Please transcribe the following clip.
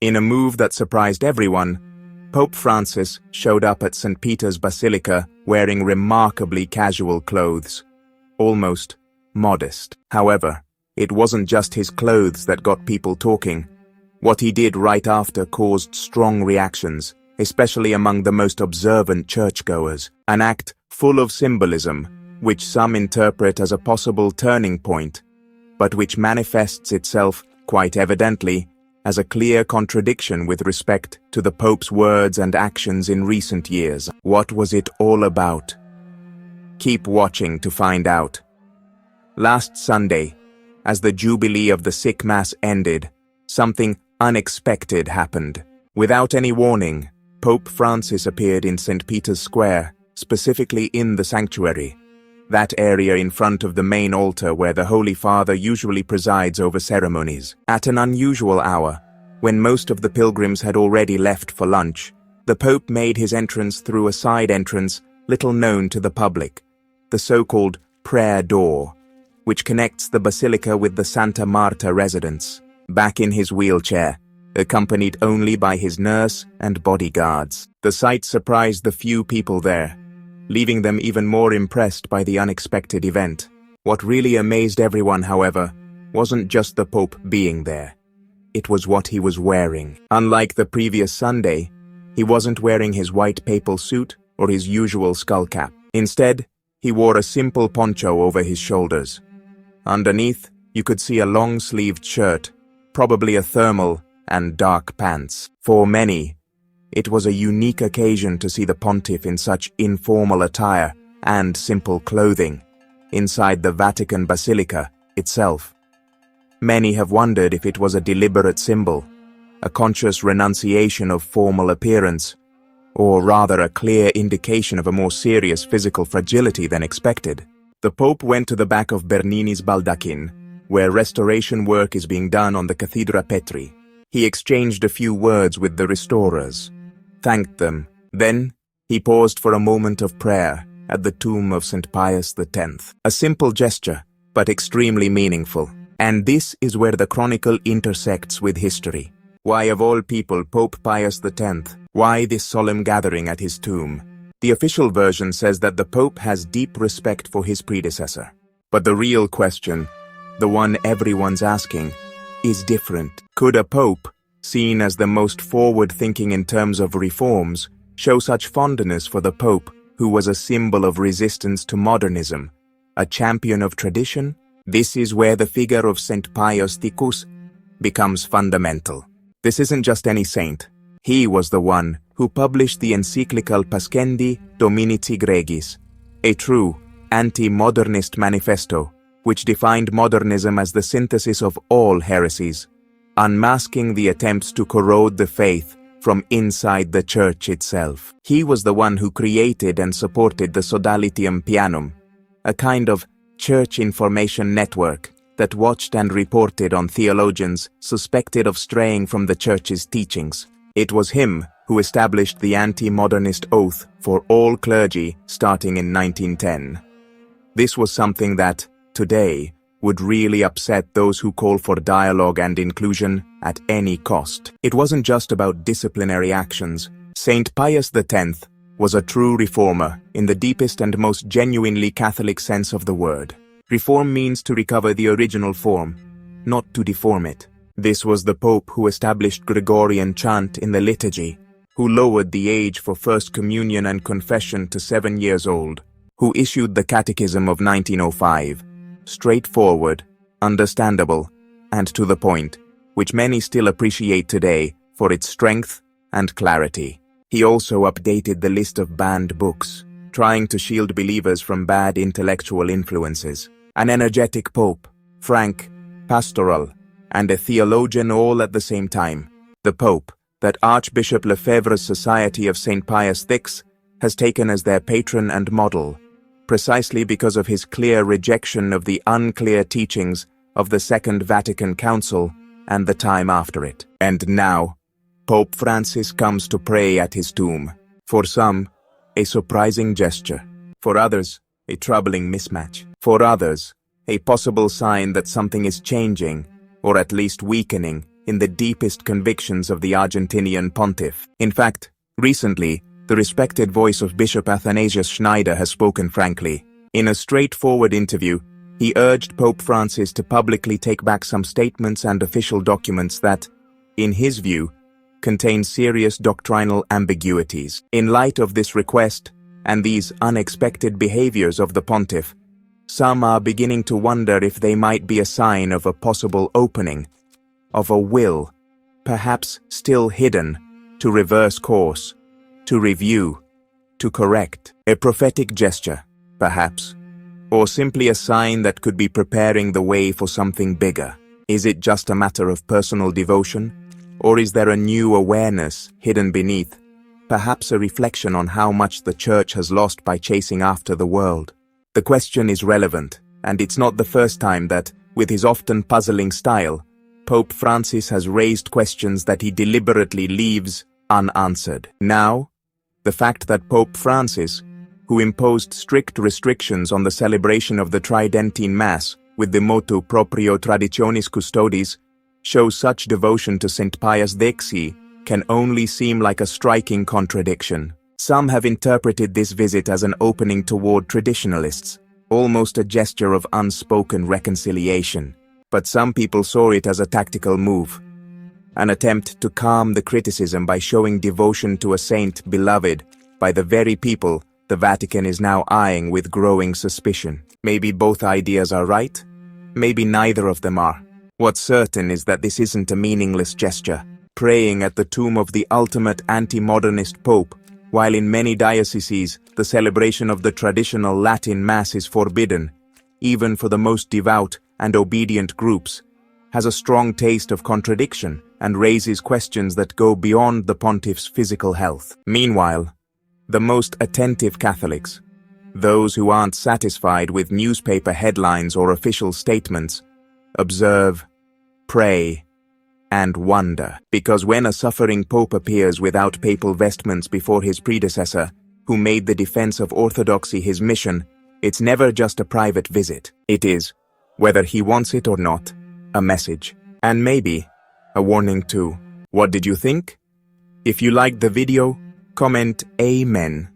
In a move that surprised everyone, Pope Francis showed up at St. Peter's Basilica wearing remarkably casual clothes, almost modest. However, it wasn't just his clothes that got people talking. What he did right after caused strong reactions, especially among the most observant churchgoers, an act full of symbolism, which some interpret as a possible turning point, but which manifests itself, quite evidently, as a clear contradiction with respect to the Pope's words and actions in recent years. What was it all about? Keep watching to find out. Last Sunday, as the Jubilee of the Sick Mass ended, something unexpected happened. Without any warning, Pope Francis appeared in St. Peter's Square, specifically in the sanctuary, that area in front of the main altar where the Holy Father usually presides over ceremonies. At an unusual hour, when most of the pilgrims had already left for lunch, the Pope made his entrance through a side entrance little known to the public, the so-called prayer door, which connects the basilica with the Santa Marta residence. Back in his wheelchair, accompanied only by his nurse and bodyguards. The sight surprised the few people there, leaving them even more impressed by the unexpected event. What really amazed everyone, however, wasn't just the Pope being there. It was what he was wearing. Unlike the previous Sunday, he wasn't wearing his white papal suit or his usual skull cap. Instead, he wore a simple poncho over his shoulders. Underneath, you could see a long-sleeved shirt, probably a thermal, and dark pants. For many, it was a unique occasion to see the pontiff in such informal attire and simple clothing inside the Vatican Basilica itself. Many have wondered if it was a deliberate symbol, a conscious renunciation of formal appearance, or rather a clear indication of a more serious physical fragility than expected. The Pope went to the back of Bernini's baldachin, where restoration work is being done on the Cathedra Petri. He exchanged a few words with the restorers, thanked them. Then, he paused for a moment of prayer at the tomb of St. Pius X. A simple gesture, but extremely meaningful. And this is where the chronicle intersects with history. Why, of all people, Pope Pius X? Why this solemn gathering at his tomb? The official version says that the Pope has deep respect for his predecessor. But the real question, the one everyone's asking, is different. Could a Pope, seen as the most forward-thinking in terms of reforms, show such fondness for the Pope, who was a symbol of resistance to modernism, a champion of tradition? This is where the figure of St. Pius X becomes fundamental. This isn't just any saint. He was the one who published the encyclical Pascendi Dominici Gregis, a true anti-modernist manifesto, which defined modernism as the synthesis of all heresies, unmasking the attempts to corrode the faith from inside the Church itself. He was the one who created and supported the Sodalitium Pianum, a kind of church information network that watched and reported on theologians suspected of straying from the Church's teachings. It was him who established the anti-modernist oath for all clergy starting in 1910. This was something that, today, would really upset those who call for dialogue and inclusion at any cost. It wasn't just about disciplinary actions. St. Pius X was a true reformer in the deepest and most genuinely Catholic sense of the word. Reform means to recover the original form, not to deform it. This was the Pope who established Gregorian chant in the liturgy, who lowered the age for First Communion and Confession to 7 years old, who issued the Catechism of 1905, straightforward, understandable, and to the point, which many still appreciate today for its strength and clarity. He also updated the list of banned books, trying to shield believers from bad intellectual influences. An energetic Pope, frank, pastoral, and a theologian all at the same time. The Pope, that Archbishop Lefebvre's Society of St. Pius X has taken as their patron and model, precisely because of his clear rejection of the unclear teachings of the Second Vatican Council and the time after it. And now, Pope Francis comes to pray at his tomb. For some, a surprising gesture. For others, a troubling mismatch. For others, a possible sign that something is changing, or at least weakening, in the deepest convictions of the Argentinian pontiff. In fact, recently, the respected voice of Bishop Athanasius Schneider has spoken frankly. In a straightforward interview, he urged Pope Francis to publicly take back some statements and official documents that, in his view, contain serious doctrinal ambiguities. In light of this request and these unexpected behaviors of the pontiff, some are beginning to wonder if they might be a sign of a possible opening, of a will, perhaps still hidden, to reverse course, to review, to correct. A prophetic gesture, perhaps, or simply a sign that could be preparing the way for something bigger. Is it just a matter of personal devotion, or is there a new awareness hidden beneath, perhaps a reflection on how much the Church has lost by chasing after the world? The question is relevant, and it's not the first time that, with his often puzzling style, Pope Francis has raised questions that he deliberately leaves unanswered. Now, the fact that Pope Francis, who imposed strict restrictions on the celebration of the Tridentine Mass with the motu proprio Traditionis Custodes, shows such devotion to St. Pius X, can only seem like a striking contradiction. Some have interpreted this visit as an opening toward traditionalists, almost a gesture of unspoken reconciliation. But some people saw it as a tactical move, an attempt to calm the criticism by showing devotion to a saint beloved by the very people the Vatican is now eyeing with growing suspicion. Maybe both ideas are right, maybe neither of them are. What's certain is that this isn't a meaningless gesture. Praying at the tomb of the ultimate anti-modernist pope, while in many dioceses the celebration of the traditional Latin Mass is forbidden, even for the most devout and obedient groups, has a strong taste of contradiction and raises questions that go beyond the pontiff's physical health. Meanwhile, the most attentive Catholics, those who aren't satisfied with newspaper headlines or official statements, observe, pray, and wonder. Because when a suffering pope appears without papal vestments before his predecessor, who made the defense of orthodoxy his mission, it's never just a private visit. It is, whether he wants it or not, a message. And maybe a warning too. What did you think? If you liked the video, comment Amen.